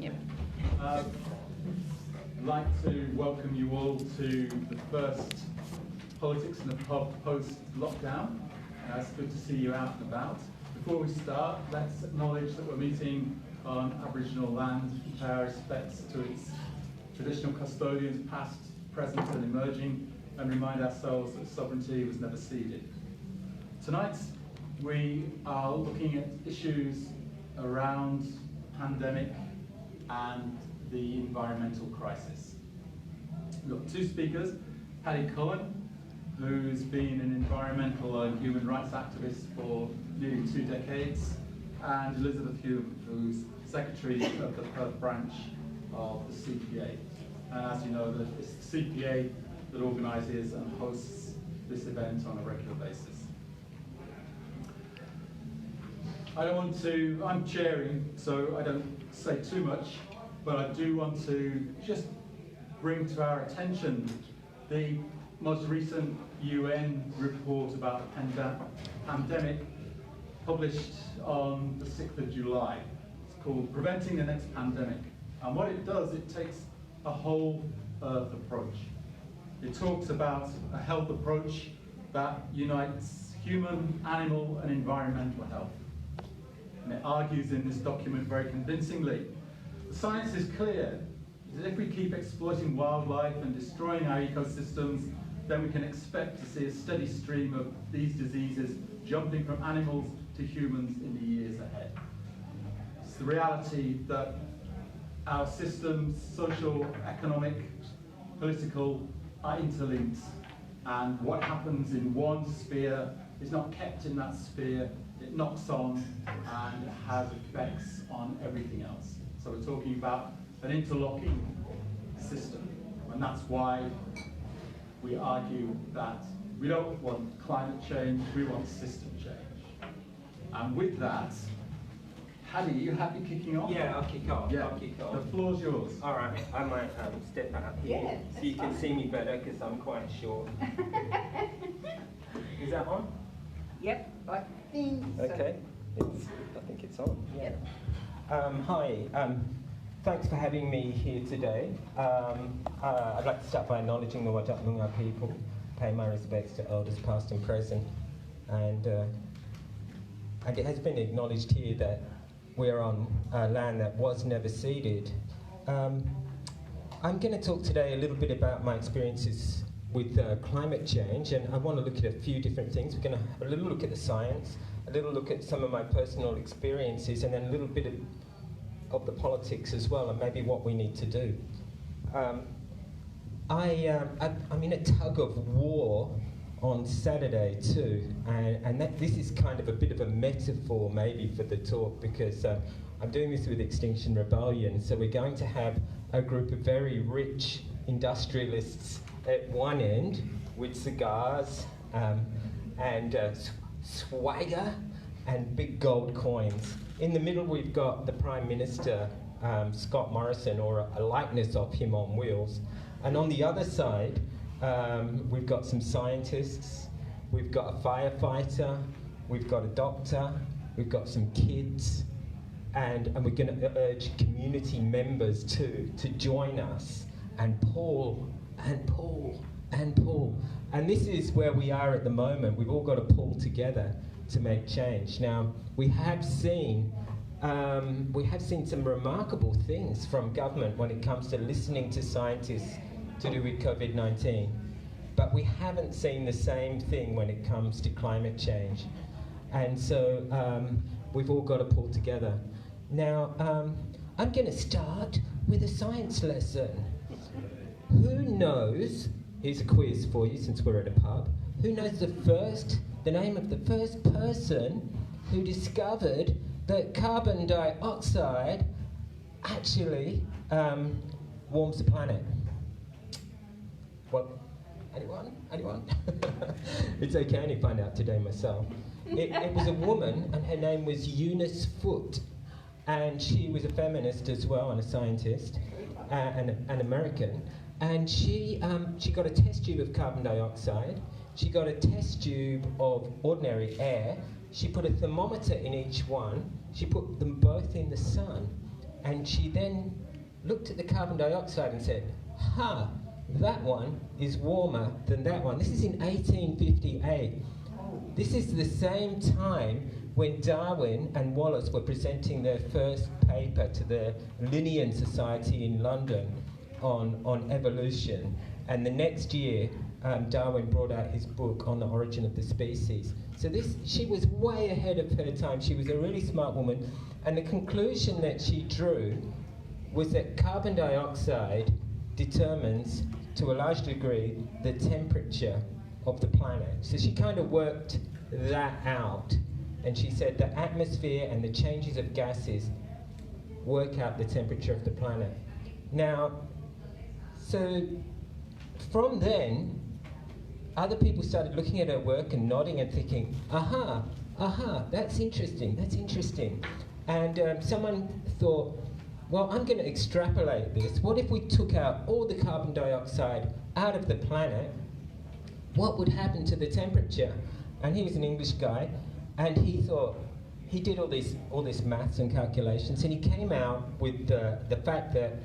Yep. I'd like to welcome you all to the first Politics in the Pub post-lockdown. It's good to see you out and about. Before we start, let's acknowledge that we're meeting on Aboriginal land, pay our respects to its traditional custodians, past, present and emerging, and remind ourselves that sovereignty was never ceded. Tonight, we are looking at issues around pandemic and the environmental crisis. We've got two speakers, Paddy Cullen, who's been an environmental and human rights activist for nearly 2 decades, and Elizabeth Hulm, who's Secretary of the Perth branch of the CPA. And as you know, it's the CPA that organises and hosts this event on a regular basis. I'm chairing, so I don't say too much, but I do want to just bring to our attention the most recent UN report about the pandemic published on the 6th of July. It's called Preventing the Next Pandemic. And what it does, it takes a whole Earth approach. It talks about a health approach that unites human, animal, and environmental health. And it argues in this document very convincingly. The science is clear, that if we keep exploiting wildlife and destroying our ecosystems, then we can expect to see a steady stream of these diseases jumping from animals to humans in the years ahead. It's the reality that our systems, social, economic, political, are interlinked, and what happens in one sphere is not kept in that sphere. It knocks on and it has effects on everything else. So we're talking about an interlocking system, and that's why we argue that we don't want climate change, we want system change. And with that, Paddy, are you happy kicking off? Yeah, I'll kick off. Yeah. I'll kick off. The floor's yours. All right, I might step out here Yeah, so you can see me better because I'm quite short. Is that on? Yep, I think so. Okay, I think it's on. Yeah. Yep. Hi, thanks for having me here today. I'd like to start by acknowledging the Wajak Noongar people, pay my respects to elders past and present, and it has been acknowledged here that we're on land that was never ceded. I'm going to talk today a little bit about my experiences with climate change, and I want to look at a few different things. We're going to have a little look at the science, a little look at some of my personal experiences, and then a little bit of the politics as well, and maybe what we need to do. I'm in a tug of war on Saturday too, and this is kind of a bit of a metaphor maybe for the talk, because I'm doing this with Extinction Rebellion, so we're going to have a group of very rich industrialists at one end with cigars and swagger and big gold coins. In the middle we've got the Prime Minister, Scott Morrison, or a likeness of him on wheels. And on the other side, we've got some scientists, we've got a firefighter, we've got a doctor, we've got some kids, and we're going to urge community members to join us and pull and pull and pull. And this is where we are at the moment. We've all got to pull together to make change. Now, we have seen some remarkable things from government when it comes to listening to scientists to do with COVID-19, but we haven't seen the same thing when it comes to climate change. And so we've all got to pull together. Now, I'm going to start with a science lesson. Who knows, here's a quiz for you since we're at a pub, who knows the name of the first person who discovered that carbon dioxide actually warms the planet? Well, anyone? It's okay, I only find out today myself. It was a woman, and her name was Eunice Foote, and she was a feminist as well and a scientist, an American. And she got a test tube of carbon dioxide, she got a test tube of ordinary air, she put a thermometer in each one, she put them both in the sun, And she then looked at the carbon dioxide and said, "Ha, that one is warmer than that one." This is in 1858. This is the same time when Darwin and Wallace were presenting their first paper to the Linnean Society in London on evolution. And the next year, Darwin brought out his book on the origin of the species. So she was way ahead of her time. She was a really smart woman. And the conclusion that she drew was that carbon dioxide determines, to a large degree, the temperature of the planet. So she kind of worked that out. And she said the atmosphere and the changes of gases work out the temperature of the planet. Now, so from then, other people started looking at her work and nodding and thinking, aha, that's interesting. And someone thought, well, I'm going to extrapolate this. What if we took out all the carbon dioxide out of the planet? What would happen to the temperature? And he was an English guy, and he thought, he did all this maths and calculations, and he came out with the fact that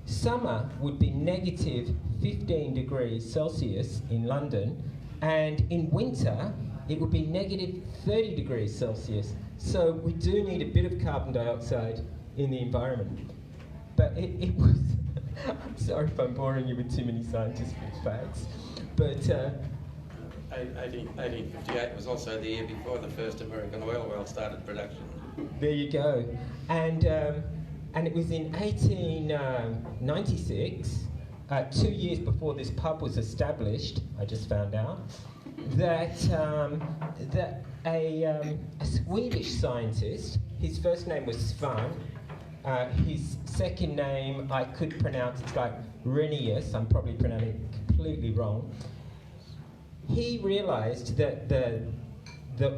summer would be negative 15 degrees Celsius in London, and in winter it would be negative 30 degrees Celsius. So we do need a bit of carbon dioxide in the environment. But it was, I'm sorry if I'm boring you with too many scientific facts, but 1858 was also the year before the first American oil well started production. There you go. And it was in 1896, 2 years before this pub was established, I just found out, that a Swedish scientist, his first name was Svan, his second name I could pronounce, it's like Renius, I'm probably pronouncing it completely wrong. He realized that the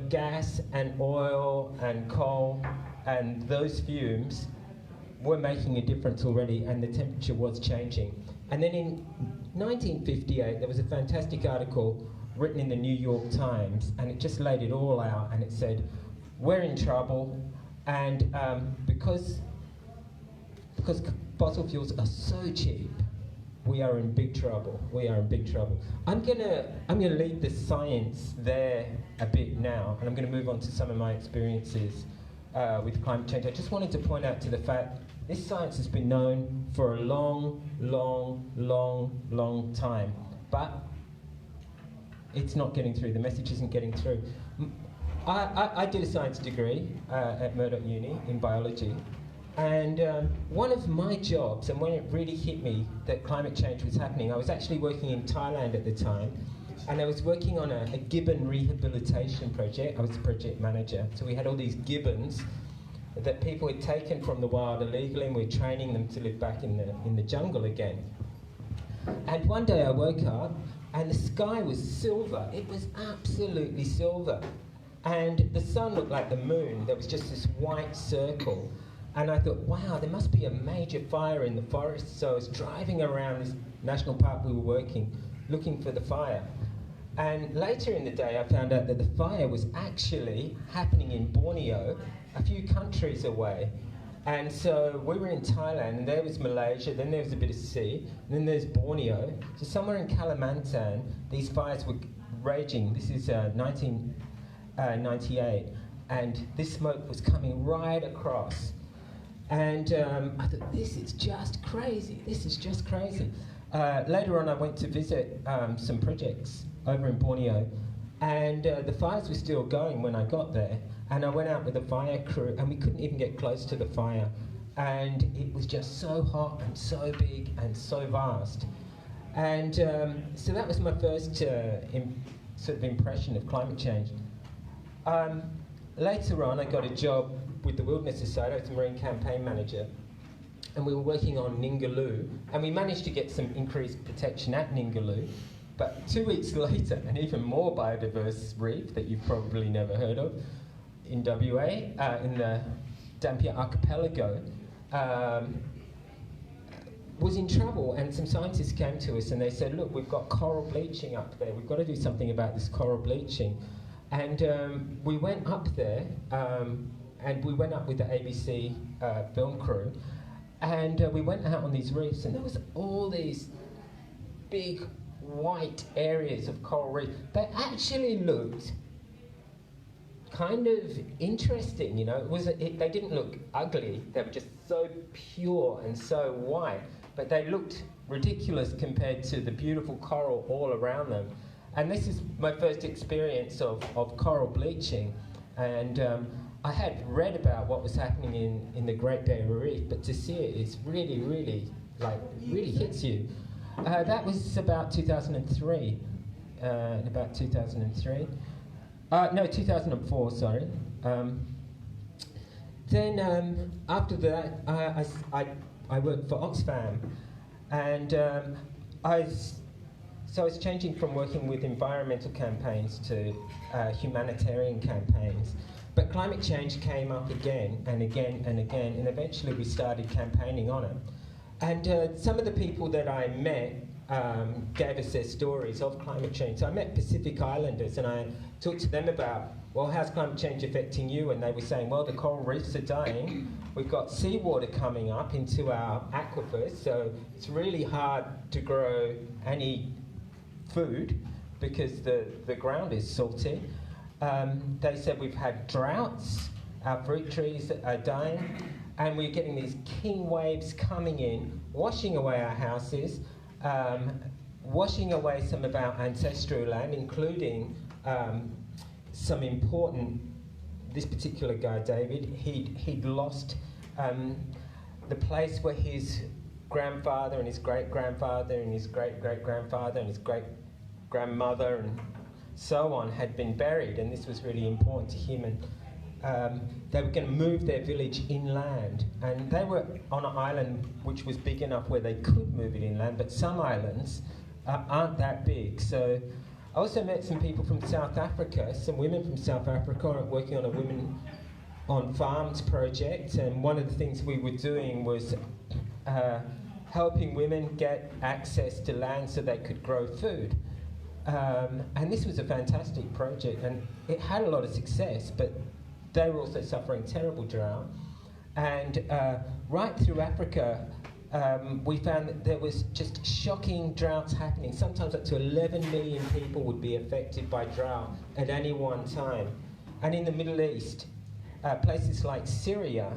gas and oil and coal and those fumes were making a difference already, and the temperature was changing. And then in 1958, there was a fantastic article written in the New York Times, and it just laid it all out, and it said, we're in trouble, and because fossil fuels are so cheap, we are in big trouble. I'm gonna leave the science there a bit now, and I'm gonna move on to some of my experiences with climate change. I just wanted to point out to the fact this science has been known for a long time, but it's not getting through. The message isn't getting through. I did a science degree at Murdoch Uni in biology, and one of my jobs, and when it really hit me that climate change was happening, I was actually working in Thailand at the time, and I was working on a gibbon rehabilitation project. I was the project manager, so we had all these gibbons that people had taken from the wild illegally, and we were training them to live back in the jungle again. And one day I woke up, and the sky was silver. It was absolutely silver. And the sun looked like the moon. There was just this white circle. And I thought, wow, there must be a major fire in the forest. So I was driving around this national park we were working, looking for the fire. And later in the day, I found out that the fire was actually happening in Borneo, a few countries away. And so we were in Thailand, and there was Malaysia, then there was a bit of sea, and then there's Borneo. So somewhere in Kalimantan, these fires were raging. This is 1998, and this smoke was coming right across. And I thought, this is just crazy. Later on, I went to visit some projects over in Borneo, and the fires were still going when I got there. And I went out with the fire crew, and we couldn't even get close to the fire. And it was just so hot and so big and so vast. And so that was my first sort of impression of climate change. Later on, I got a job with the Wilderness Society. I was the Marine Campaign Manager. And we were working on Ningaloo, and we managed to get some increased protection at Ningaloo. But 2 weeks later, an even more biodiverse reef that you've probably never heard of, in WA, in the Dampier Archipelago, was in trouble, and some scientists came to us and they said, look, we've got coral bleaching up there, we've got to do something about this coral bleaching. And we went up there, and we went up with the ABC film crew, and we went out on these reefs, and there was all these big white areas of coral reef that actually looked kind of interesting, you know. They didn't look ugly, they were just so pure and so white, but they looked ridiculous compared to the beautiful coral all around them. And this is my first experience of coral bleaching, and I had read about what was happening in the Great Barrier Reef, but to see it is really, really, really hits you. That was about 2003, about 2003. No, 2004, sorry. Then after that, I worked for Oxfam, and I was changing from working with environmental campaigns to humanitarian campaigns. But climate change came up again and again and again, and eventually we started campaigning on it. And some of the people that I met gave us their stories of climate change. So I met Pacific Islanders, and I talked to them about, well, how's climate change affecting you? And they were saying, well, the coral reefs are dying. We've got seawater coming up into our aquifers, so it's really hard to grow any food because the ground is salty. They said we've had droughts, our fruit trees are dying, and we're getting these king waves coming in, washing away our houses, washing away some of our ancestral land, including some important, this particular guy, David, he'd lost the place where his grandfather and his great-grandfather and his great-great-grandfather and his great-grandmother and so on had been buried, and this was really important to him. And they were going to move their village inland, and they were on an island which was big enough where they could move it inland, but some islands aren't that big. So I also met some people from South Africa, some women from South Africa working on a Women on Farms project, and one of the things we were doing was helping women get access to land so they could grow food. And this was a fantastic project, and it had a lot of success, but they were also suffering terrible drought. And right through Africa, we found that there was just shocking droughts happening. Sometimes up to 11 million people would be affected by drought at any one time. And in the Middle East, places like Syria,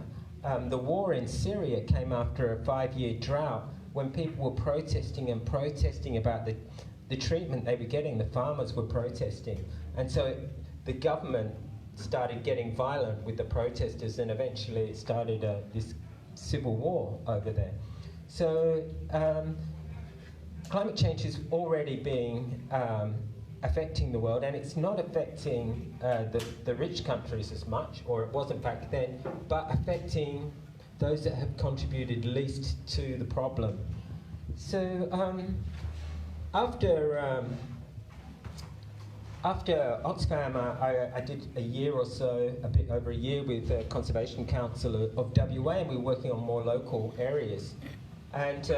the war in Syria came after a 5-year drought when people were protesting about the treatment they were getting. The farmers were protesting. And so the government started getting violent with the protesters, and eventually it started this civil war over there. So climate change is already being affecting the world, and it's not affecting the rich countries as much, or it wasn't back then, but affecting those that have contributed least to the problem. So after Oxfam, I did a year or so, a bit over a year, with the Conservation Council of WA, and we were working on more local areas. And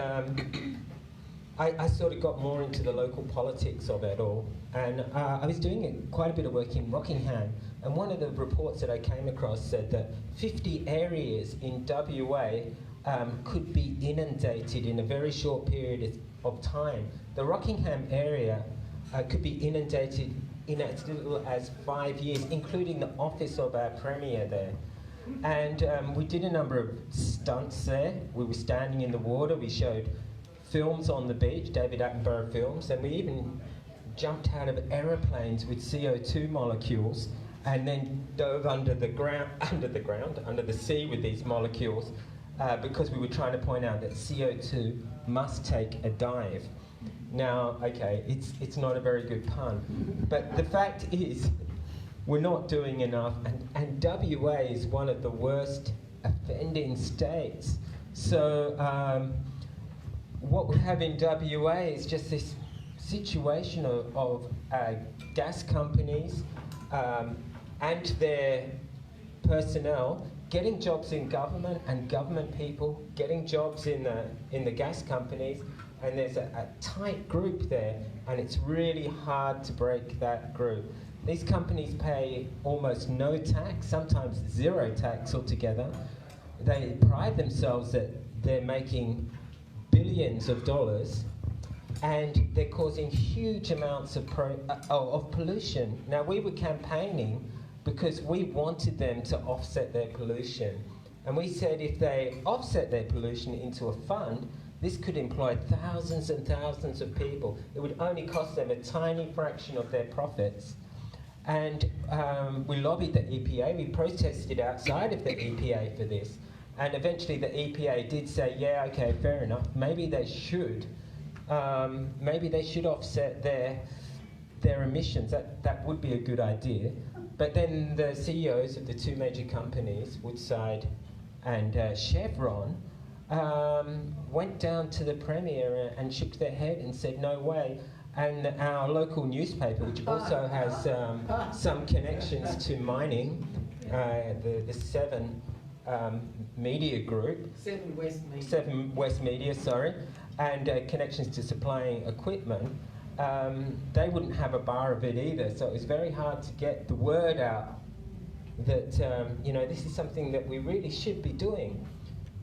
I sort of got more into the local politics of it all. And I was doing quite a bit of work in Rockingham, and one of the reports that I came across said that 50 areas in WA could be inundated in a very short period of time. The Rockingham area could be inundated in as little as 5 years, including the office of our Premier there. And we did a number of stunts there. We were standing in the water, we showed films on the beach, David Attenborough films, and we even jumped out of aeroplanes with CO2 molecules and then dove under the sea with these molecules because we were trying to point out that CO2 must take a dive. Now, okay, it's not a very good pun, but the fact is we're not doing enough, and WA is one of the worst offending states. So what we have in WA is just this situation of gas companies and their personnel getting jobs in government, and government people getting jobs in the gas companies, and there's a tight group there, and it's really hard to break that group. These companies pay almost no tax, sometimes zero tax altogether. they pride themselves that they're making billions of dollars, and they're causing huge amounts of pollution. Now, we were campaigning because we wanted them to offset their pollution. And we said if they offset their pollution into a fund, this could employ thousands and thousands of people. It would only cost them a tiny fraction of their profits. And we lobbied the EPA, we protested outside of the EPA for this. And eventually the EPA did say, yeah, okay, fair enough, maybe they should offset their emissions. That would be a good idea. But then the CEOs of the two major companies, Woodside and Chevron, went down to the Premier and shook their head and said, no way. And our local newspaper, which also has some connections to mining, the Seven Media Group. Seven West Media, sorry. And connections to supplying equipment, they wouldn't have a bar of it either. So it was very hard to get the word out that, this is something that we really should be doing.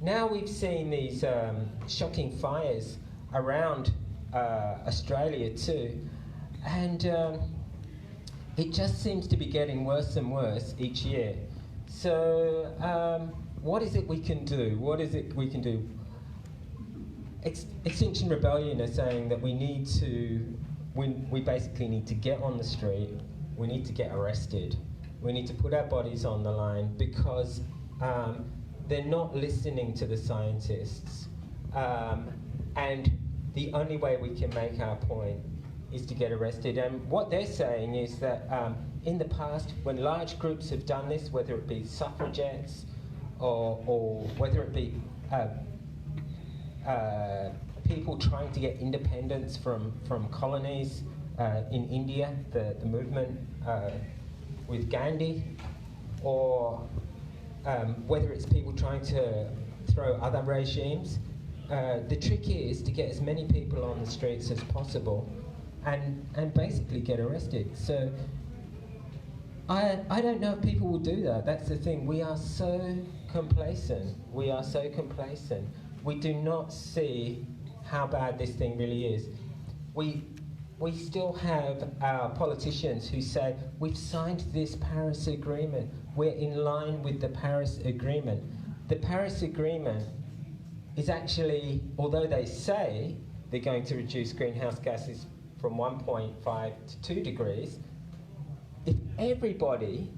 Now we've seen these shocking fires around Australia too, and it just seems to be getting worse and worse each year. So what is it we can do? What is it we can do? Extinction Rebellion are saying that we basically need to get on the street, we need to get arrested, we need to put our bodies on the line because they're not listening to the scientists, and the only way we can make our point is to get arrested. And what they're saying is that in the past, when large groups have done this, whether it be suffragettes or whether it be people trying to get independence from colonies in India, the movement with Gandhi, or whether it's people trying to throw other regimes, the trick is to get as many people on the streets as possible and basically get arrested. So I don't know if people will do that. That's the thing. We are so complacent. We are so complacent. We do not see how bad this thing really is. We still have our politicians who say, we've signed this Paris Agreement. We're in line with the Paris Agreement. The Paris Agreement is actually, although they say they're going to reduce greenhouse gases from 1.5 to 2 degrees, if everybody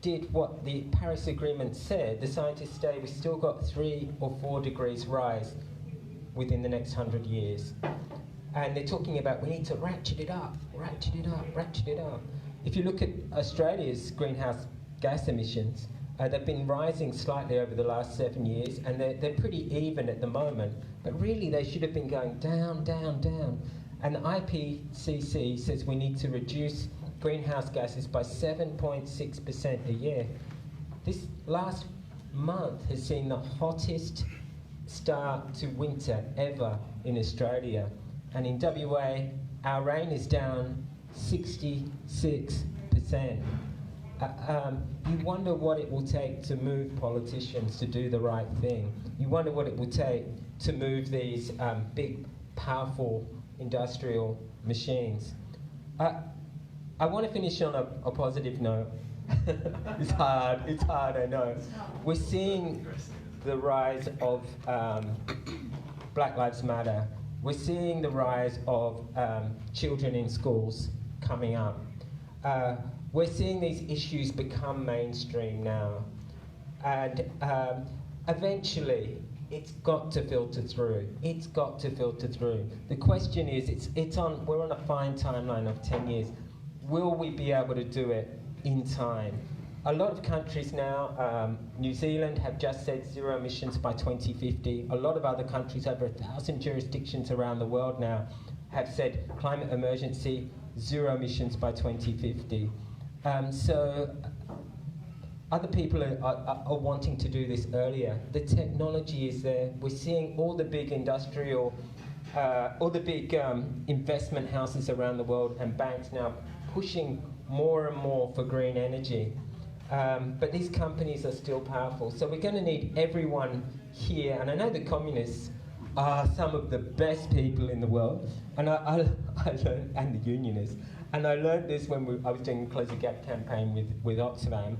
did what the Paris Agreement said, the scientists say we've still got 3 or 4 degrees rise within the next 100 years. And they're talking about we need to ratchet it up, ratchet it up, ratchet it up. If you look at Australia's greenhouse gas emissions, they've been rising slightly over the last 7 years, and they're pretty even at the moment. But really, they should have been going down, down, down. And the IPCC says we need to reduce greenhouse gases by 7.6% a year. This last month has seen the hottest start to winter ever in Australia. And in WA, our rain is down 66%. You wonder what it will take to move politicians to do the right thing. You wonder what it will take to move these big, powerful industrial machines. I want to finish on a positive note. It's hard, I know. We're seeing the rise of Black Lives Matter. We're seeing the rise of children in schools coming up. We're seeing these issues become mainstream now. And eventually, it's got to filter through. It's got to filter through. The question is, we're on a fine timeline of 10 years. Will we be able to do it in time? A lot of countries now, New Zealand have just said zero emissions by 2050. A lot of other countries, over 1,000 jurisdictions around the world now, have said climate emergency, zero emissions by 2050. So other people are wanting to do this earlier. The technology is there. We're seeing all the big industrial, all the big investment houses around the world and banks now pushing more and more for green energy. But these companies are still powerful. So we're going to need everyone here. And I know the communists are some of the best people in the world. And I learned, and the unionists. And I learned this when I was doing the Close the Gap campaign with Oxfam.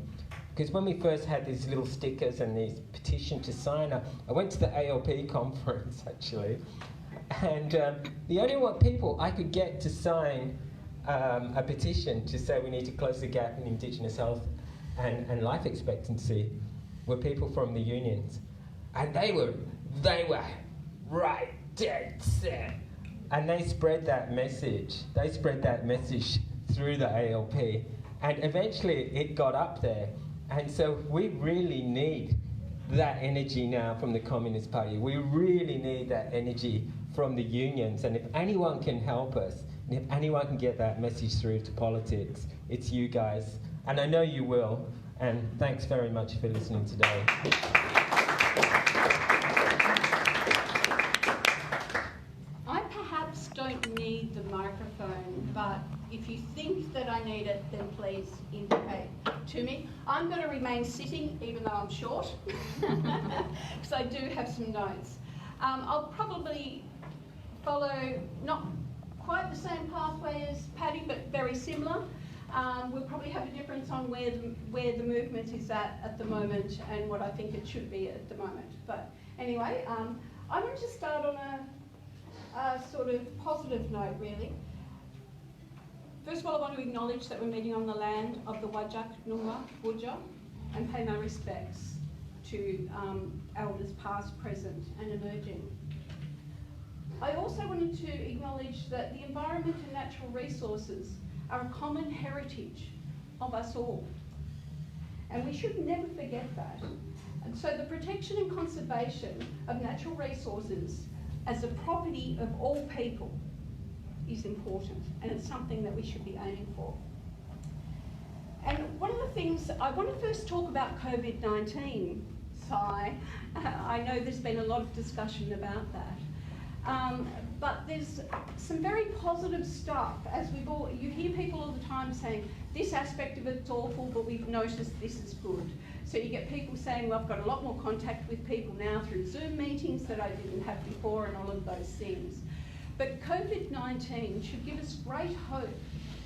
Because when we first had these little stickers and these petition to sign up, I went to the ALP conference, actually. And the only one people I could get to sign a petition to say we need to close the gap in Indigenous health and life expectancy were people from the unions. And they were right, dead set. And they spread that message. They spread that message through the ALP. And eventually it got up there. And so we really need that energy now from the Communist Party. We really need that energy from the unions. And if anyone can help us, and if anyone can get that message through to politics, it's you guys. And I know you will. And thanks very much for listening today. I perhaps don't need the microphone, but if you think that I need it, then please indicate to me. I'm going to remain sitting, even though I'm short, because I do have some notes. I'll probably follow not quite the same pathway as Paddy, but very similar. We'll probably have a difference on where the movement is at the moment and what I think it should be at the moment. But anyway, I want to start on a sort of positive note, really. First of all, I want to acknowledge that we're meeting on the land of the Whadjuk Noongar Whadjuk and pay my respects to elders past, present and emerging. I also wanted to acknowledge that the environment and natural resources are a common heritage of us all. And we should never forget that. And so the protection and conservation of natural resources as a property of all people is important, and it's something that we should be aiming for. And one of the things, I want to first talk about COVID-19, Sai. I know there's been a lot of discussion about that. But there's some very positive stuff, as you hear people all the time saying, this aspect of it's awful, but we've noticed this is good. So you get people saying, well, I've got a lot more contact with people now through Zoom meetings that I didn't have before and all of those things. But COVID-19 should give us great hope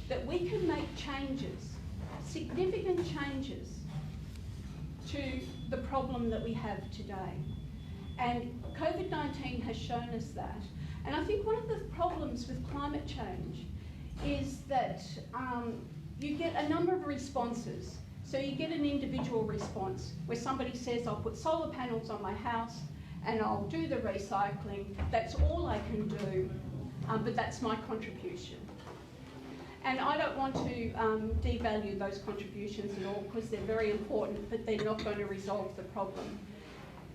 that we can make changes, significant changes, to the problem that we have today. And COVID-19 has shown us that. And I think one of the problems with climate change is that you get a number of responses. So you get an individual response where somebody says, I'll put solar panels on my house and I'll do the recycling. That's all I can do, but that's my contribution. And I don't want to devalue those contributions at all, because they're very important, but they're not going to resolve the problem.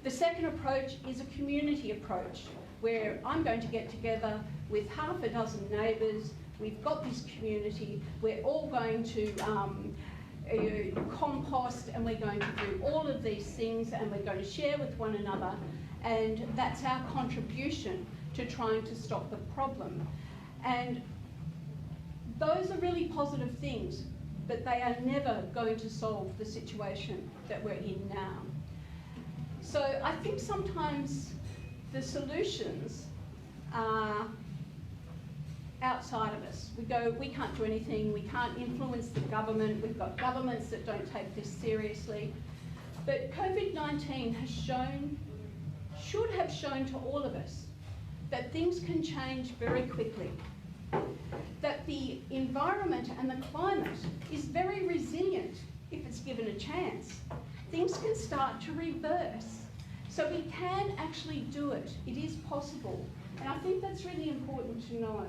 The second approach is a community approach, where I'm going to get together with half a dozen neighbours. We've got this community. We're all going to compost, and we're going to do all of these things, and we're going to share with one another. And that's our contribution to trying to stop the problem. And those are really positive things, but they are never going to solve the situation that we're in now. So I think sometimes the solutions are outside of us. We go, we can't do anything, we can't influence the government, we've got governments that don't take this seriously. But COVID-19 has shown, should have shown to all of us, that things can change very quickly. That the environment and the climate is very resilient if it's given a chance. Things can start to reverse. So we can actually do it. It is possible. And I think that's really important to know.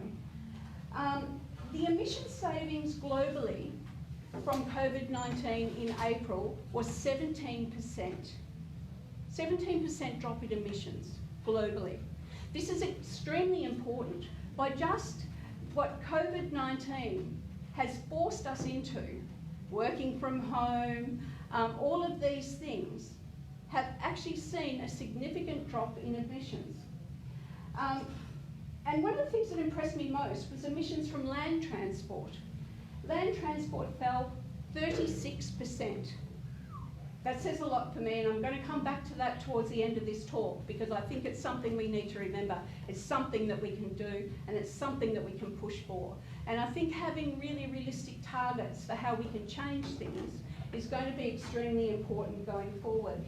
The emission savings globally from COVID-19 in April was 17%. 17% drop in emissions globally. This is extremely important. By just what COVID-19 has forced us into, working from home, all of these things, have actually seen a significant drop in emissions. And one of the things that impressed me most was emissions from land transport. Land transport fell 36% That says a lot for me, and I'm going to come back to that towards the end of this talk, because I think it's something we need to remember. It's something that we can do, and it's something that we can push for. And I think having really realistic targets for how we can change things is going to be extremely important going forward.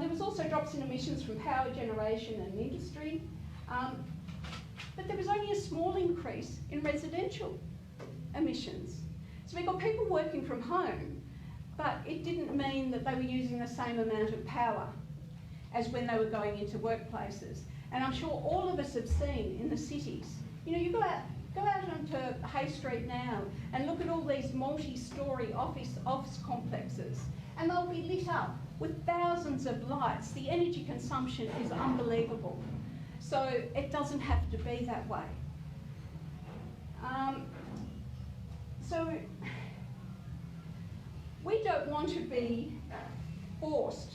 There was also drops in emissions from power generation and industry, but there was only a small increase in residential emissions. So we've got people working from home, but it didn't mean that they were using the same amount of power as when they were going into workplaces. And I'm sure all of us have seen in the cities, you know, you go out onto Hay Street now and look at all these multi-storey office complexes, and they'll be lit up with thousands of lights. The energy consumption is unbelievable. So it doesn't have to be that way. So we don't want to be forced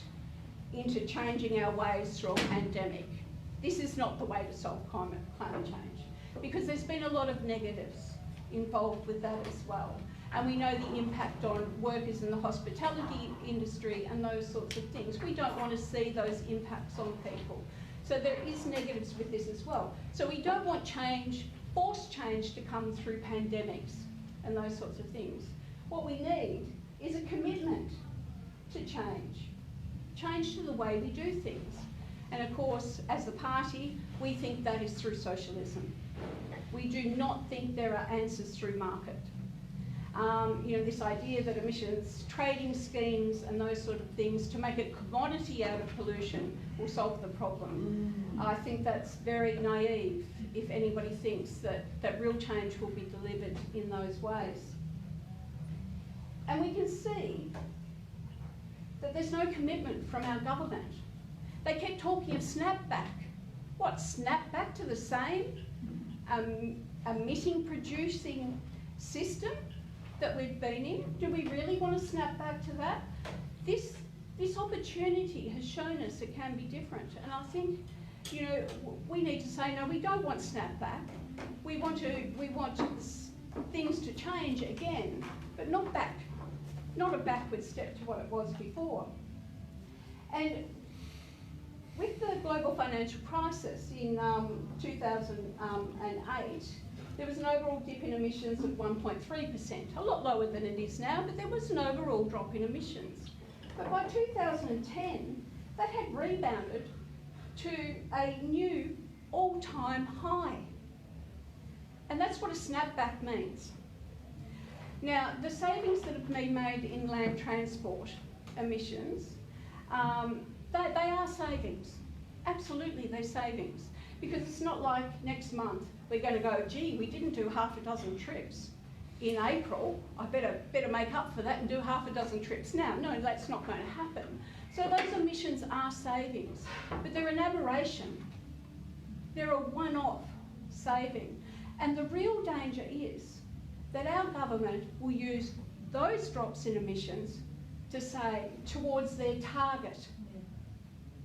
into changing our ways through a pandemic. This is not the way to solve climate change, because there's been a lot of negatives involved with that as well. And we know the impact on workers in the hospitality industry and those sorts of things. We don't want to see those impacts on people. So there is negatives with this as well. So we don't want change, forced change, to come through pandemics and those sorts of things. What we need is a commitment to change to the way we do things. And of course, as the party, we think that is through socialism. We do not think there are answers through market. You know, this idea that emissions trading schemes and those sort of things to make a commodity out of pollution will solve the problem. I think that's very naive if anybody thinks that real change will be delivered in those ways. And we can see that there's no commitment from our government. They kept talking of snapback. What, snapback to the same emitting, producing system that we've been in? Do we really want to snap back to that? This opportunity has shown us it can be different. And I think, you know, we need to say, no, we don't want snapback. We want things to change again, but not back. Not a backward step to what it was before. And with the global financial crisis in 2008, there was an overall dip in emissions of 1.3%, a lot lower than it is now, but there was an overall drop in emissions. But by 2010, that had rebounded to a new all-time high. And that's what a snapback means. Now, the savings that have been made in land transport emissions, they are savings. Absolutely, they're savings. Because it's not like next month we're going to go, gee, we didn't do half a dozen trips in April. I better make up for that and do half a dozen trips now. No, that's not going to happen. So those emissions are savings, but they're an aberration. They're a one-off saving. And the real danger is that our government will use those drops in emissions to say towards their target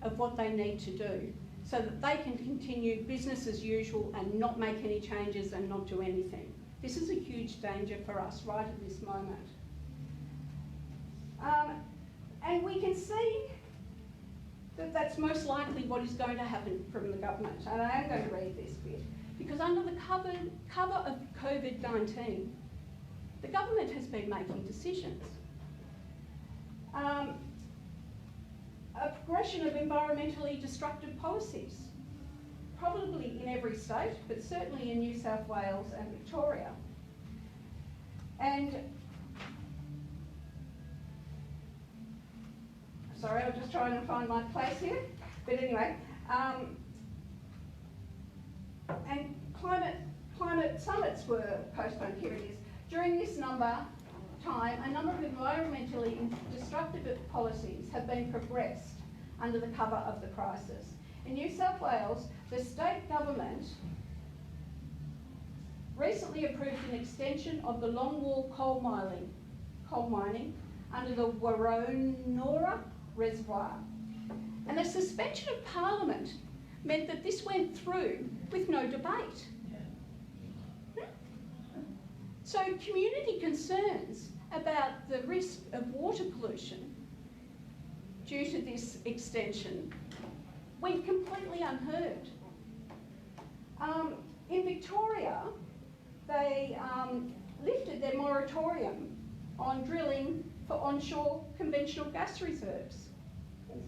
of what they need to do, so that they can continue business as usual and not make any changes and not do anything. This is a huge danger for us right at this moment. And we can see that that's most likely what is going to happen from the government. And I am going to read this bit, because under the cover of COVID-19, the government has been making decisions. A progression of environmentally destructive policies, probably in every state, but certainly in New South Wales and Victoria. And, sorry, I'm just trying to find my place here, but anyway, and climate summits were postponed. Here it is. During this time, a number of environmentally destructive policies have been progressed under the cover of the crisis. In New South Wales, the state government recently approved an extension of the longwall coal mining under the Woronora Reservoir. And a suspension of Parliament meant that this went through with no debate. So community concerns about the risk of water pollution due to this extension went completely unheard. In Victoria, they lifted their moratorium on drilling for onshore conventional gas reserves. All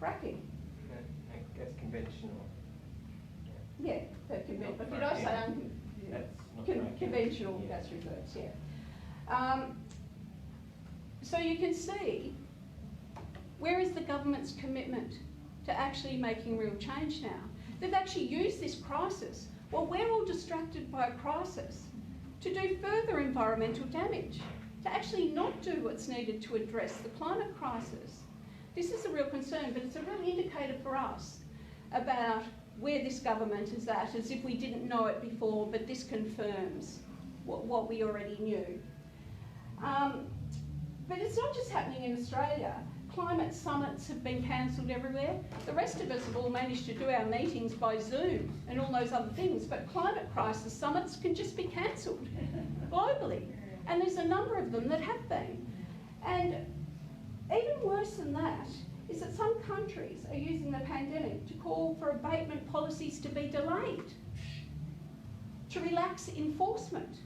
Fracking. No, I guess conventional. Yeah, but if you don't say That's not fracking. conventional Yeah. gas reserves, yeah. So you can see, where is the government's commitment to actually making real change now? They've actually used this crisis, well, we're all distracted by a crisis, to do further environmental damage, to actually not do what's needed to address the climate crisis. This is a real concern, but it's a real indicator for us about where this government is at, as if we didn't know it before, but this confirms what we already knew. But it's not just happening in Australia. Climate summits have been cancelled everywhere. The rest of us have all managed to do our meetings by Zoom and all those other things, but climate crisis summits can just be cancelled globally. And there's a number of them that have been. And even worse than that is that some countries are using the pandemic to call for abatement policies to be delayed, to relax enforcement.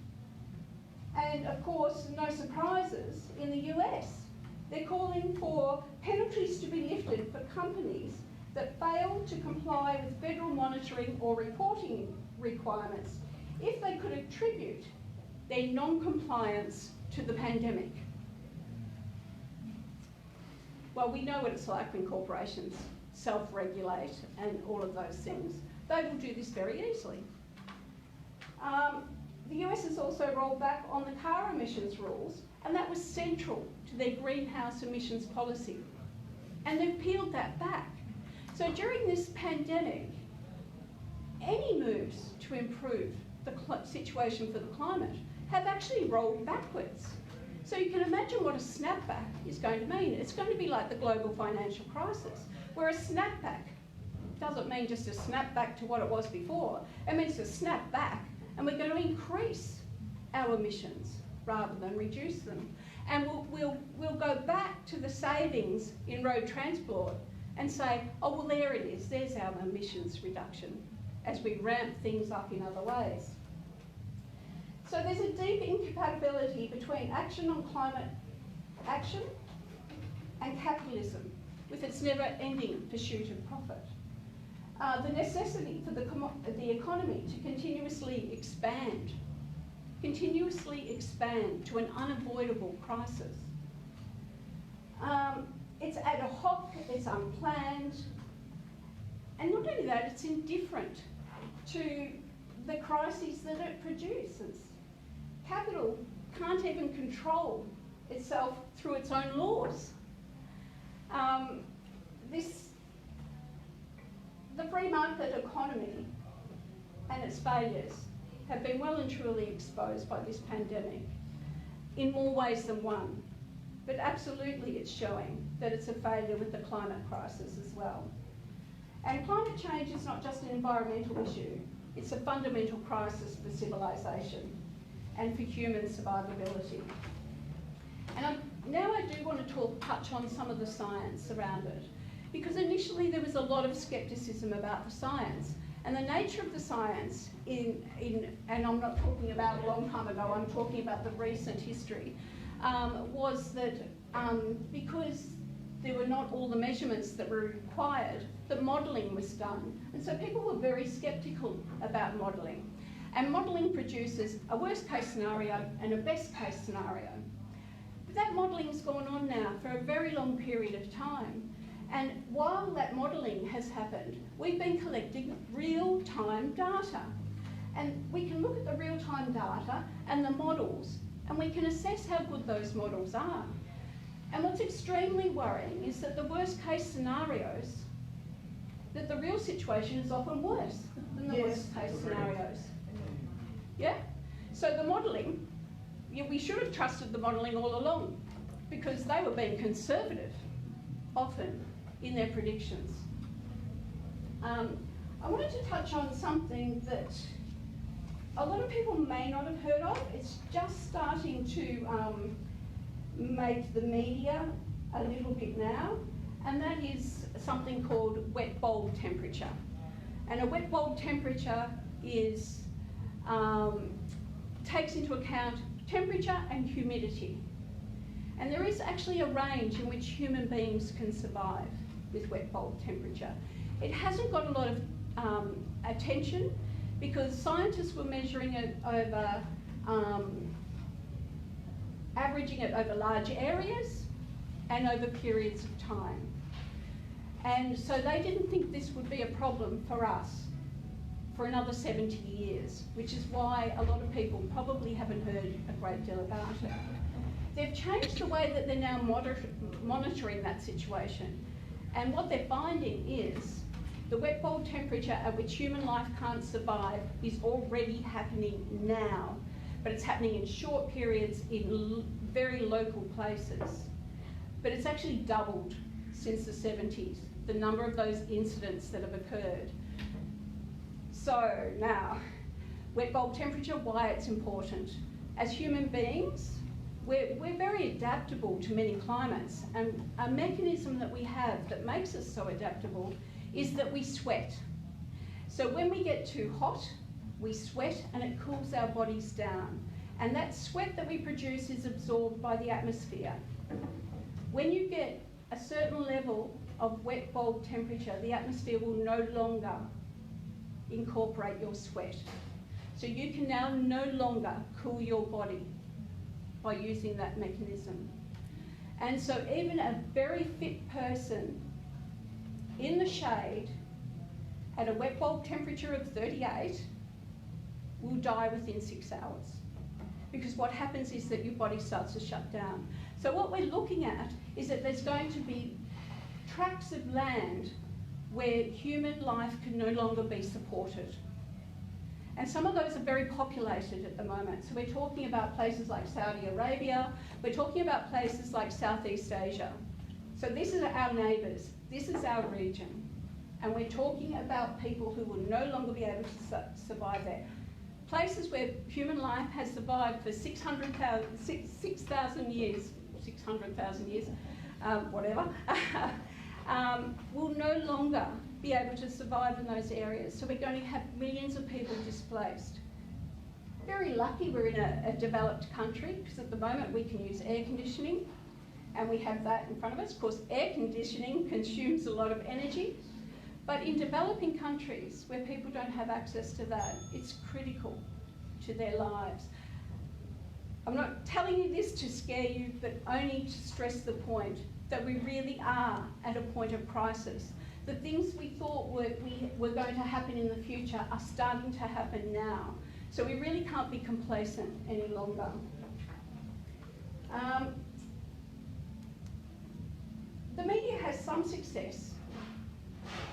And of course, no surprises, in the US, they're calling for penalties to be lifted for companies that fail to comply with federal monitoring or reporting requirements if they could attribute their non-compliance to the pandemic. Well, we know what it's like when corporations self-regulate and all of those things. They will do this very easily. The US has also rolled back on the car emissions rules, and that was central to their greenhouse emissions policy. And they've peeled that back. So during this pandemic, any moves to improve the situation for the climate have actually rolled backwards. So you can imagine what a snapback is going to mean. It's going to be like the global financial crisis, where a snapback doesn't mean just a snapback to what it was before. It means a snap back, and we're going to increase our emissions rather than reduce them. And we'll go back to the savings in road transport and say, oh, well, there it is. There's our emissions reduction as we ramp things up in other ways. So there's a deep incompatibility between action on climate action and capitalism, with its never-ending pursuit of profit. The necessity for the economy to continuously expand to an unavoidable crisis. It's ad hoc, it's unplanned, and not only that, it's indifferent to the crises that it produces. Capital can't even control itself through its own laws. The free market economy and its failures have been well and truly exposed by this pandemic in more ways than one. But absolutely it's showing that it's a failure with the climate crisis as well. And climate change is not just an environmental issue, it's a fundamental crisis for civilization and for human survivability. And now I do want to touch on some of the science around it, because initially there was a lot of scepticism about the science. And the nature of the science, and I'm not talking about a long time ago, I'm talking about the recent history, was that because there were not all the measurements that were required, that modelling was done. And so people were very sceptical about modelling. And modelling produces a worst case scenario and a best case scenario. But that modelling's gone on now for a very long period of time. And while that modelling has happened, we've been collecting real-time data. And we can look at the real-time data and the models, and we can assess how good those models are. And what's extremely worrying is that the worst-case scenarios, that the real situation is often worse than the worst-case scenarios. Yeah? So the modelling, we should have trusted the modelling all along, because they were being conservative, often, in their predictions. I wanted to touch on something that a lot of people may not have heard of. It's just starting to make the media a little bit now, and that is something called wet bulb temperature. And a wet bulb temperature is takes into account temperature and humidity. And there is actually a range in which human beings can survive with wet bulb temperature. It hasn't got a lot of attention because scientists were measuring it over, averaging it over large areas and over periods of time. And so they didn't think this would be a problem for us for another 70 years, which is why a lot of people probably haven't heard a great deal about it. They've changed the way that they're now monitoring that situation. And what they're finding is the wet bulb temperature at which human life can't survive is already happening now, but it's happening in short periods in very local places. But it's actually doubled since the 70s, the number of those incidents that have occurred. So now, wet bulb temperature, why it's important. As human beings, we're very adaptable to many climates, and a mechanism that we have that makes us so adaptable is that we sweat. So when we get too hot, we sweat and it cools our bodies down. And that sweat that we produce is absorbed by the atmosphere. When you get a certain level of wet bulb temperature, the atmosphere will no longer incorporate your sweat. So you can now no longer cool your body by using that mechanism. And so even a very fit person in the shade at a wet bulb temperature of 38 will die within 6 hours. Because what happens is that your body starts to shut down. So what we're looking at is that there's going to be tracts of land where human life can no longer be supported. And some of those are very populated at the moment. So we're talking about places like Saudi Arabia, we're talking about places like Southeast Asia. So these are our neighbours, this is our region. And we're talking about people who will no longer be able to survive there. Places where human life has survived for 6,000 years, 600,000 years, whatever, will no longer be able to survive in those areas. So we're going to have millions of people displaced. Very lucky we're in a developed country, because at the moment we can use air conditioning, and we have that in front of us. Of course, air conditioning consumes a lot of energy, but in developing countries where people don't have access to that, it's critical to their lives. I'm not telling you this to scare you, but only to stress the point that we really are at a point of crisis. The things we thought were going to happen in the future are starting to happen now. So we really can't be complacent any longer. The media has some success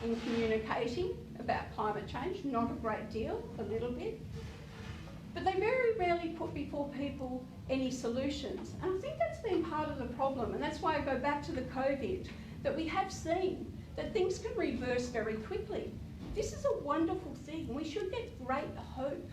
in communicating about climate change, not a great deal, a little bit. But they very rarely put before people any solutions. And I think that's been part of the problem, and that's why I go back to the COVID, that we have seen that things can reverse very quickly. This is a wonderful thing. We should get great hope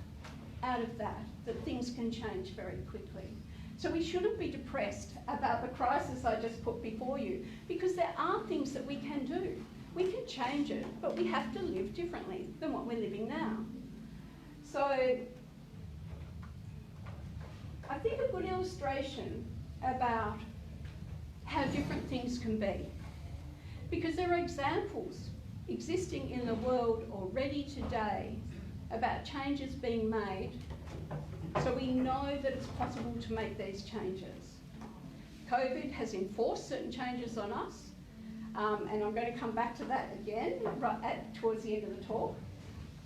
out of that things can change very quickly. So we shouldn't be depressed about the crisis I just put before you, because there are things that we can do. We can change it, but we have to live differently than what we're living now. So I think a good illustration about how different things can be, because there are examples existing in the world already today about changes being made, so we know that it's possible to make these changes. COVID has enforced certain changes on us, and I'm going to come back to that again towards the end of the talk.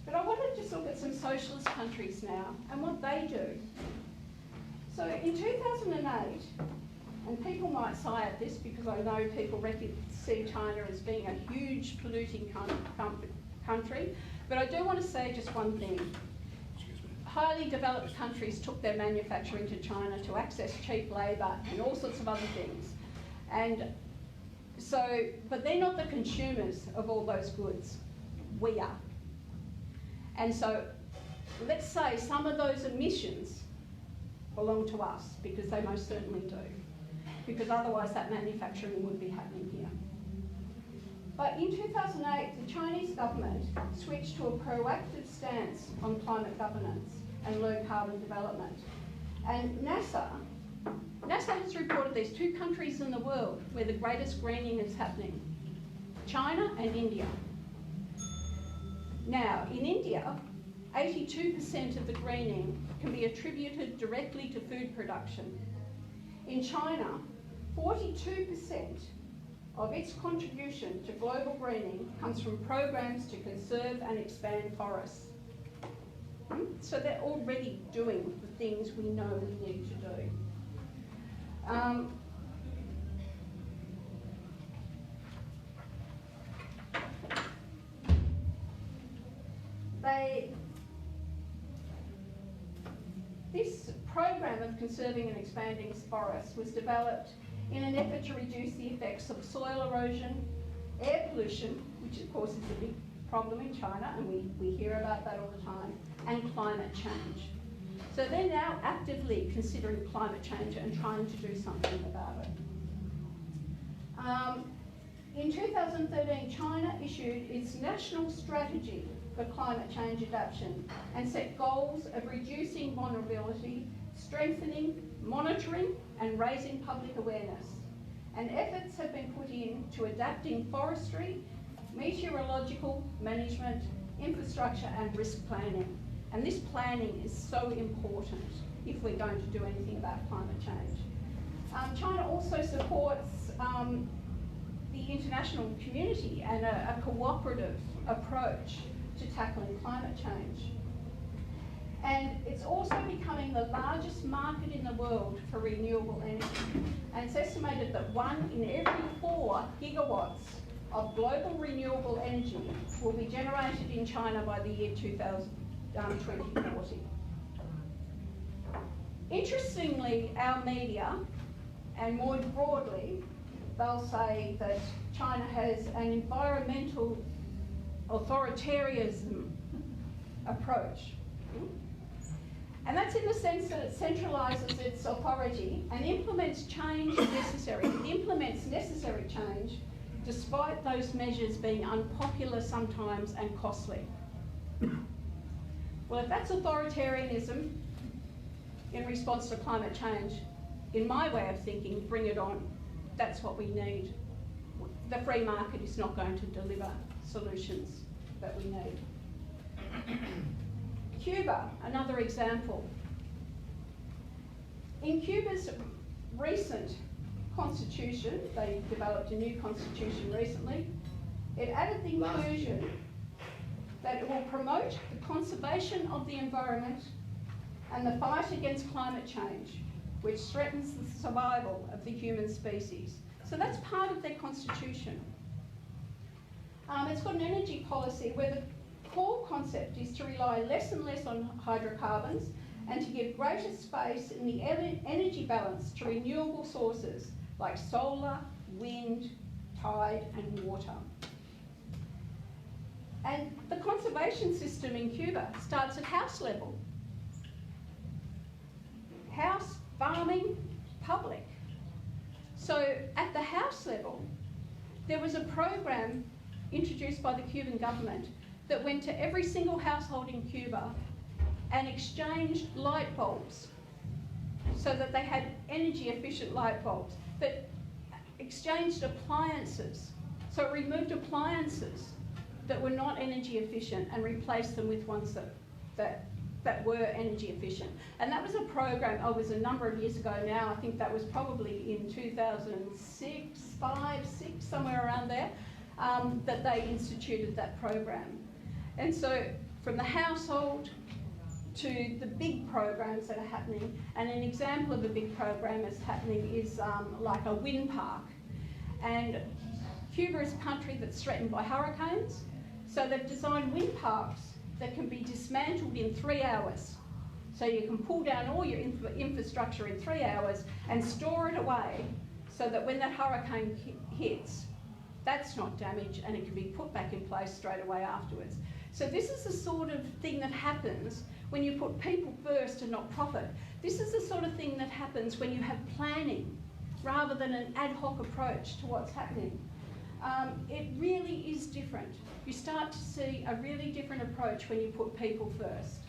But I want to just look at some socialist countries now and what they do. So in 2008, and people might sigh at this because I know people see China as being a huge polluting country, but I do want to say just one thing. Highly developed countries took their manufacturing to China to access cheap labour and all sorts of other things. And so, but they're not the consumers of all those goods. We are. And so, let's say some of those emissions belong to us, because they most certainly do. because otherwise that manufacturing would be happening here. But in 2008, the Chinese government switched to a proactive stance on climate governance and low carbon development. And NASA has reported there's 2 countries in the world where the greatest greening is happening, China and India. Now, in India, 82% of the greening can be attributed directly to food production. In China, 42% of its contribution to global greening comes from programs to conserve and expand forests. So they're already doing the things we know we need to do. This program of conserving and expanding forests was developed in an effort to reduce the effects of soil erosion, air pollution, which of course is a big problem in China, and we hear about that all the time, and climate change. So they're now actively considering climate change and trying to do something about it. In 2013, China issued its national strategy for climate change adaptation and set goals of reducing vulnerability, strengthening, monitoring and raising public awareness. And efforts have been put in to adapting forestry, meteorological management, infrastructure and risk planning. And this planning is so important if we're going to do anything about climate change. China also supports the international community and a cooperative approach to tackling climate change. And it's also becoming the largest market in the world for renewable energy. And it's estimated that 1 in every 4 gigawatts of global renewable energy will be generated in China by the year 2040. Interestingly, our media, and more broadly, they'll say that China has an environmental authoritarianism approach. And that's in the sense that it centralises its authority and implements change necessary. It implements necessary change despite those measures being unpopular sometimes and costly. Well, if that's authoritarianism in response to climate change, in my way of thinking, bring it on. That's what we need. The free market is not going to deliver solutions that we need. Cuba, another example. In Cuba's recent constitution, they developed a new constitution recently, it added the inclusion that it will promote the conservation of the environment and the fight against climate change, which threatens the survival of the human species. So that's part of their constitution. It's got an energy policy where the core concept is to rely less and less on hydrocarbons and to give greater space in the energy balance to renewable sources like solar, wind, tide and water. And the conservation system in Cuba starts at house level. House, farming, public. So at the house level, there was a program introduced by the Cuban government that went to every single household in Cuba and exchanged light bulbs so that they had energy efficient light bulbs, that exchanged appliances. So it removed appliances that were not energy efficient and replaced them with ones that were energy efficient. And that was a program, it was a number of years ago now, I think that was probably in 2006, 5, 6, somewhere around there, that they instituted that program. And so from the household to the big programs that are happening, and an example of a big program that's happening is like a wind park. And Cuba is a country that's threatened by hurricanes, so they've designed wind parks that can be dismantled in 3 hours. So you can pull down all your infrastructure in 3 hours and store it away so that when that hurricane hits, that's not damaged and it can be put back in place straight away afterwards. So this is the sort of thing that happens when you put people first and not profit. This is the sort of thing that happens when you have planning. rather than an ad hoc approach to what's happening. It really is different. You start to see a really different approach when you put people first.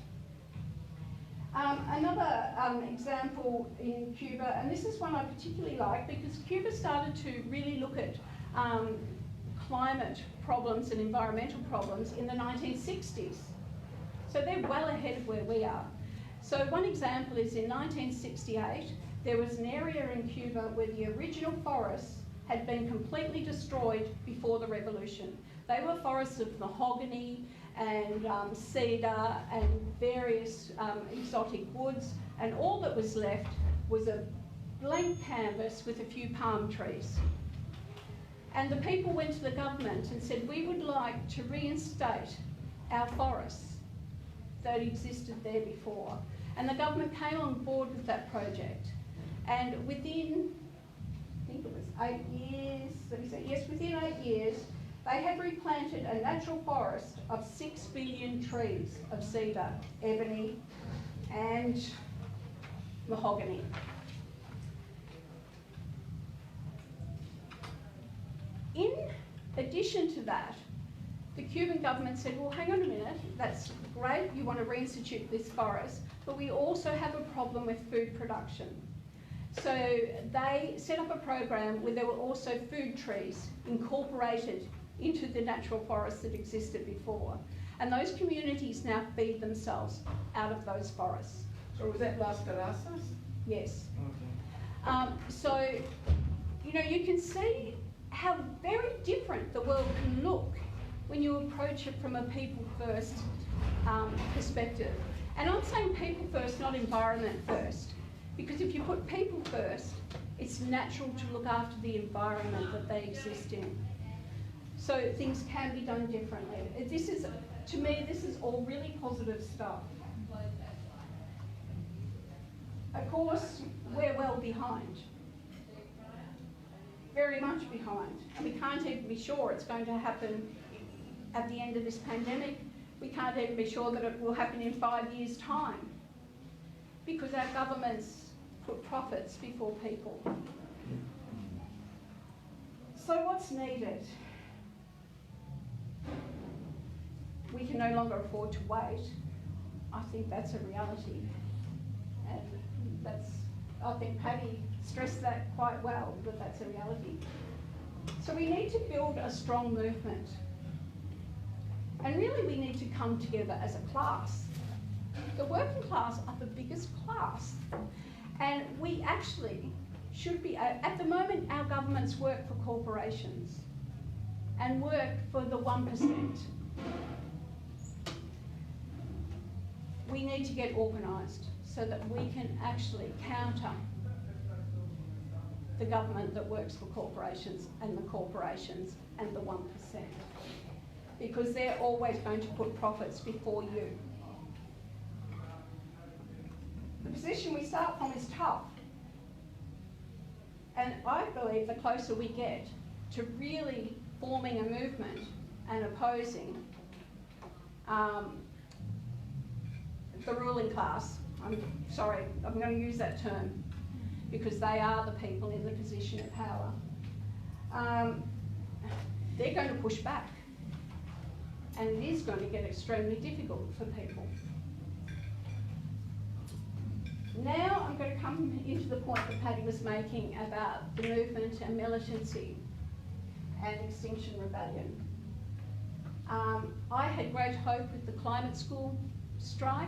Another example in Cuba, and this is one I particularly like because Cuba started to really look at climate problems and environmental problems in the 1960s. So they're well ahead of where we are. So one example is in 1968, there was an area in Cuba where the original forests had been completely destroyed before the revolution. They were forests of mahogany and cedar and various exotic woods, and all that was left was a blank canvas with a few palm trees. And the people went to the government and said, we would like to reinstate our forests that existed there before. And the government came on board with that project. And within, I think it was 8 years, within 8 years, they had replanted a natural forest of 6 billion trees of cedar, ebony, and mahogany. In addition to that, the Cuban government said, well, hang on a minute, that's great, you want to reinstitute this forest, but we also have a problem with food production. So they set up a program where there were also food trees incorporated into the natural forests that existed before. And those communities now feed themselves out of those forests. So was that Las Terrazas? Yes. Okay. So, you know, you can see how very different the world can look when you approach it from a people-first perspective. And I'm saying people first, not environment first. Because if you put people first, it's natural to look after the environment that they exist in. So things can be done differently. This is, to me, this is all really positive stuff. Of course, we're well behind. Very much behind. And we can't even be sure it's going to happen at the end of this pandemic. We can't even be sure that it will happen in 5 years' time. Because our governments put profits before people. So what's needed? We can no longer afford to wait. I think that's a reality. And that's, I think Paddy stressed that quite well, that that's a reality. So we need to build a strong movement. And really we need to come together as a class. The working class are the biggest class. And we actually should be, at the moment our governments work for corporations and work for the 1%. We need to get organised so that we can actually counter the government that works for corporations and the corporations and the 1%. Because they're always going to put profits before you. The position we start from is tough. And I believe the closer we get to really forming a movement and opposing the ruling class, I'm sorry, I'm going to use that term, because they are the people in the position of power, they're going to push back. And it is going to get extremely difficult for people. Now I'm going to come into the point that Paddy was making about the movement and militancy and Extinction Rebellion. I had great hope with the climate school strike.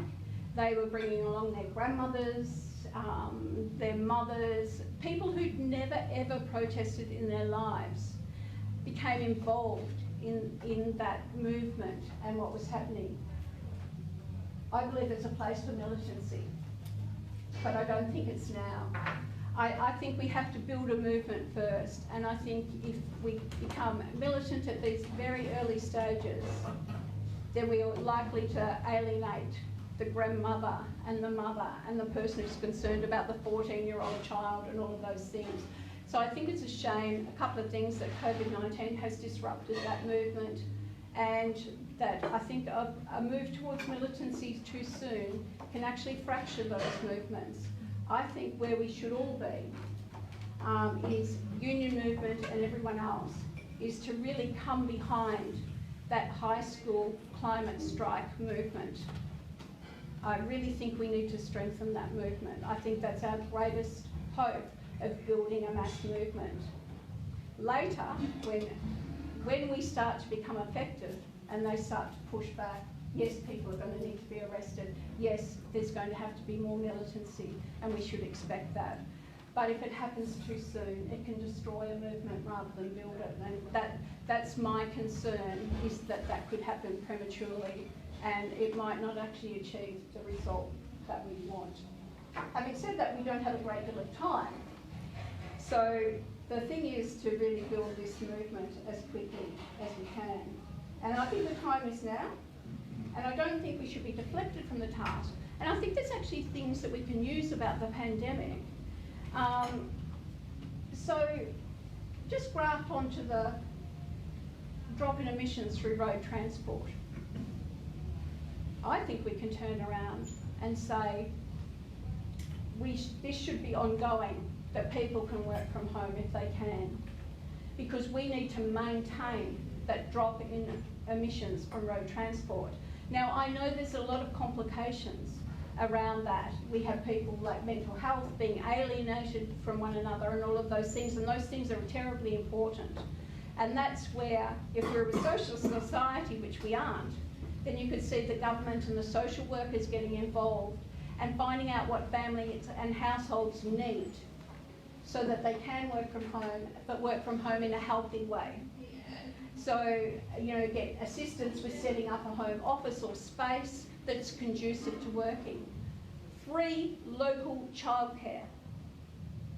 They were bringing along their grandmothers, their mothers, people who'd never ever protested in their lives became involved in that movement and what was happening. I believe there's a place for militancy, but I don't think it's now. I think we have to build a movement first, and I think if we become militant at these very early stages, then we are likely to alienate the grandmother and the mother and the person who's concerned about the 14-year-old child and all of those things. So I think it's a shame, a couple of things, that COVID-19 has disrupted that movement, and that I think a move towards militancy too soon can actually fracture those movements. I think where we should all be is union movement and everyone else, is to really come behind that high school climate strike movement. I really think we need to strengthen that movement. I think that's our greatest hope of building a mass movement. Later, when we start to become effective and they start to push back, yes, people are going to need to be arrested. Yes, there's going to have to be more militancy, and we should expect that. But if it happens too soon, it can destroy a movement rather than build it. And that's my concern, is that that could happen prematurely, and it might not actually achieve the result that we want. Having said that, we don't have a great deal of time. So the thing is to really build this movement as quickly as we can. And I think the time is now. And I don't think we should be deflected from the task. And I think there's actually things that we can use about the pandemic. So just graft onto the drop in emissions through road transport. I think we can turn around and say this should be ongoing, that people can work from home if they can, because we need to maintain that drop in emissions from road transport. Now, I know there's a lot of complications around that. We have people like mental health being alienated from one another and all of those things, and those things are terribly important. And that's where, if we're a socialist society, which we aren't, then you could see the government and the social workers getting involved and finding out what families and households need so that they can work from home, but work from home in a healthy way. So, get assistance with setting up a home office or space that's conducive to working. Free local childcare,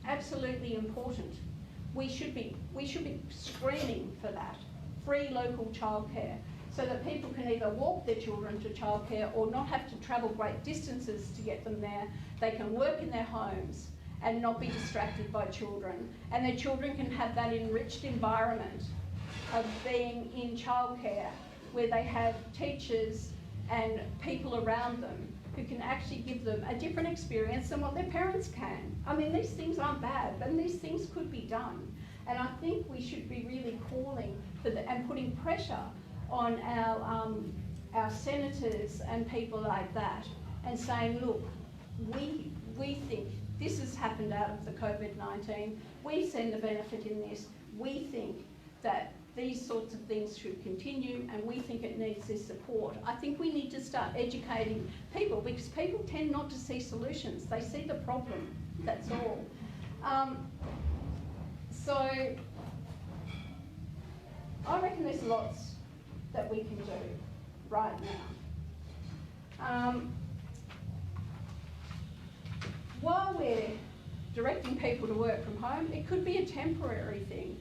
absolutely important. We should be screaming for that. Free local childcare, so that people can either walk their children to childcare or not have to travel great distances to get them there. They can work in their homes and not be distracted by children. And their children can have that enriched environment of being in childcare, where they have teachers and people around them who can actually give them a different experience than what their parents can. I mean, these things aren't bad, and these things could be done. And I think we should be really calling for and putting pressure on our senators and people like that, and saying, look, we think this has happened out of the COVID-19. We've seen the benefit in this. We think that these sorts of things should continue, and we think it needs this support. I think we need to start educating people, because people tend not to see solutions. They see the problem, that's all. So I reckon there's lots that we can do right now. While we're directing people to work from home, it could be a temporary thing.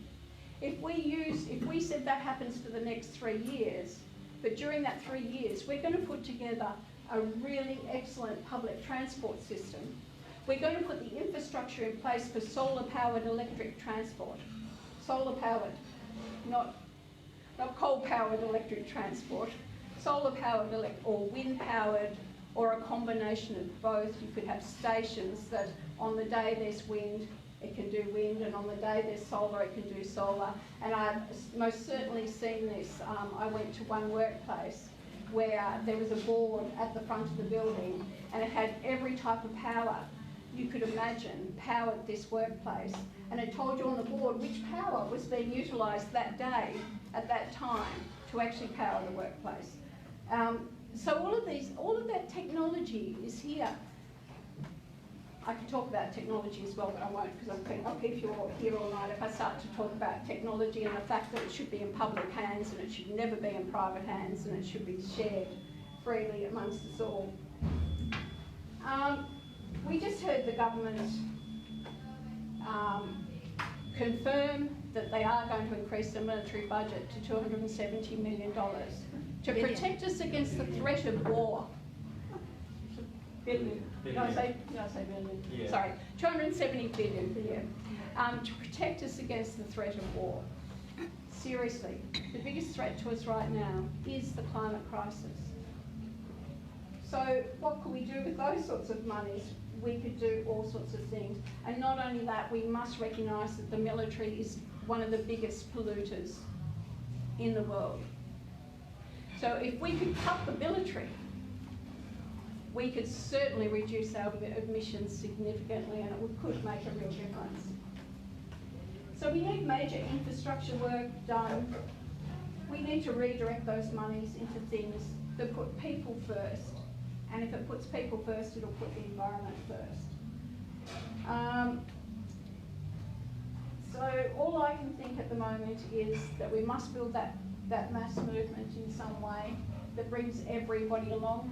If we said that happens for the next 3 years, but during that 3 years, we're going to put together a really excellent public transport system. We're going to put the infrastructure in place for solar-powered electric transport. Solar-powered, not coal-powered electric transport. Solar-powered or wind-powered, or a combination of both. You could have stations that on the day there's wind, it can do wind, and on the day there's solar, it can do solar. And I've most certainly seen this. I went to one workplace where there was a board at the front of the building, and it had every type of power you could imagine powered this workplace. And it told you on the board which power was being utilised that day, at that time, to actually power the workplace. So all of that technology is here. I could talk about technology as well, but I won't, because I'll keep you all here all night if I start to talk about technology and the fact that it should be in public hands and it should never be in private hands, and it should be shared freely amongst us all. We just heard the government confirm that they are going to increase the military budget to $270 million to protect us against the threat of war. Billion. Did I say billion? Yeah. Sorry, 270 billion per year. To protect us against the threat of war. Seriously, the biggest threat to us right now is the climate crisis. So what could we do with those sorts of monies? We could do all sorts of things. And not only that, we must recognise that the military is one of the biggest polluters in the world. So if we could cut the military, we could certainly reduce our emissions significantly, and it could make a real difference. So we need major infrastructure work done. We need to redirect those monies into things that put people first. And if it puts people first, it'll put the environment first. So all I can think at the moment is that we must build that mass movement in some way that brings everybody along,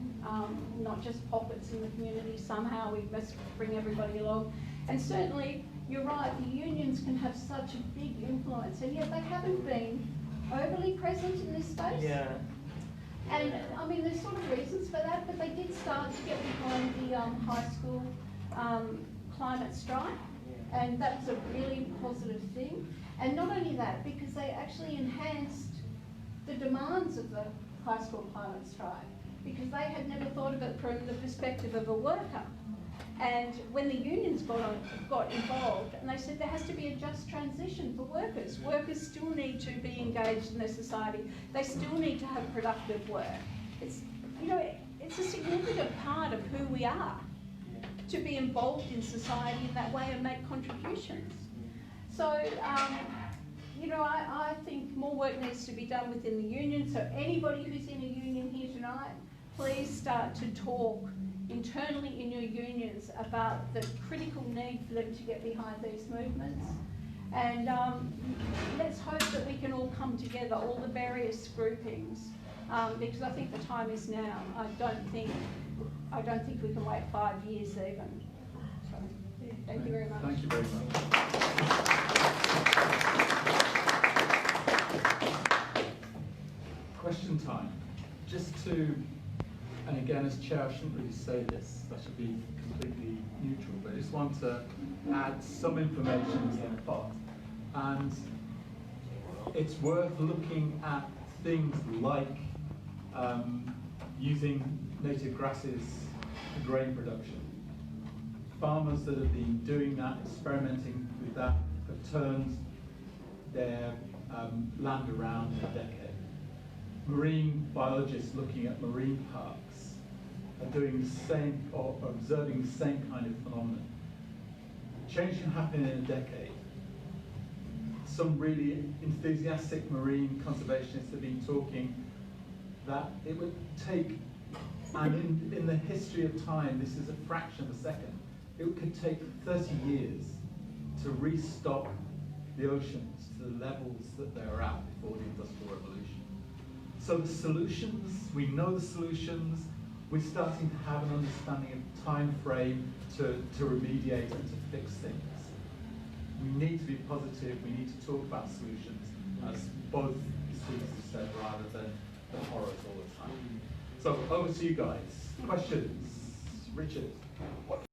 not just pockets in the community. Somehow we must bring everybody along. And certainly, you're right, the unions can have such a big influence, and yet they haven't been overly present in this space. Yeah. And I mean, there's sort of reasons for that, but they did start to get behind the high school climate strike, and that was a really positive thing. And not only that, because they actually enhanced the demands of the high school climate strike, because they had never thought of it from the perspective of a worker. And when the unions got involved, and they said there has to be a just transition for workers. Workers still need to be engaged in their society. They still need to have productive work. It's, you know, it's a significant part of who we are, to be involved in society in that way and make contributions. So, you know, I think more work needs to be done within the union. So anybody who's in a union here tonight, please start to talk internally in your unions about the critical need for them to get behind these movements. And let's hope that we can all come together, all the various groupings, because I think the time is now. I don't think we can wait 5 years even. So, yeah, thank you very much. Thank you very much. Question time. Just to, and again, as chair, I shouldn't really say this, I should be completely neutral, but I just want to add some information to the pot. And it's worth looking at things like using native grasses for grain production. Farmers that have been doing that, experimenting with that, have turned their land around in a decade. Marine biologists looking at marine parks are doing the same, or observing the same kind of phenomenon. Change can happen in a decade. Some really enthusiastic marine conservationists have been talking that it would take, and in the history of time, this is a fraction of a second, it could take 30 years to restock the oceans to the levels that they were at before the Industrial Revolution. So the solutions, we know the solutions, we're starting to have an understanding of time frame to remediate and to fix things. We need to be positive, we need to talk about solutions, as both the speakers have said, rather than the horrors all the time. So over to you guys. Questions? Richard?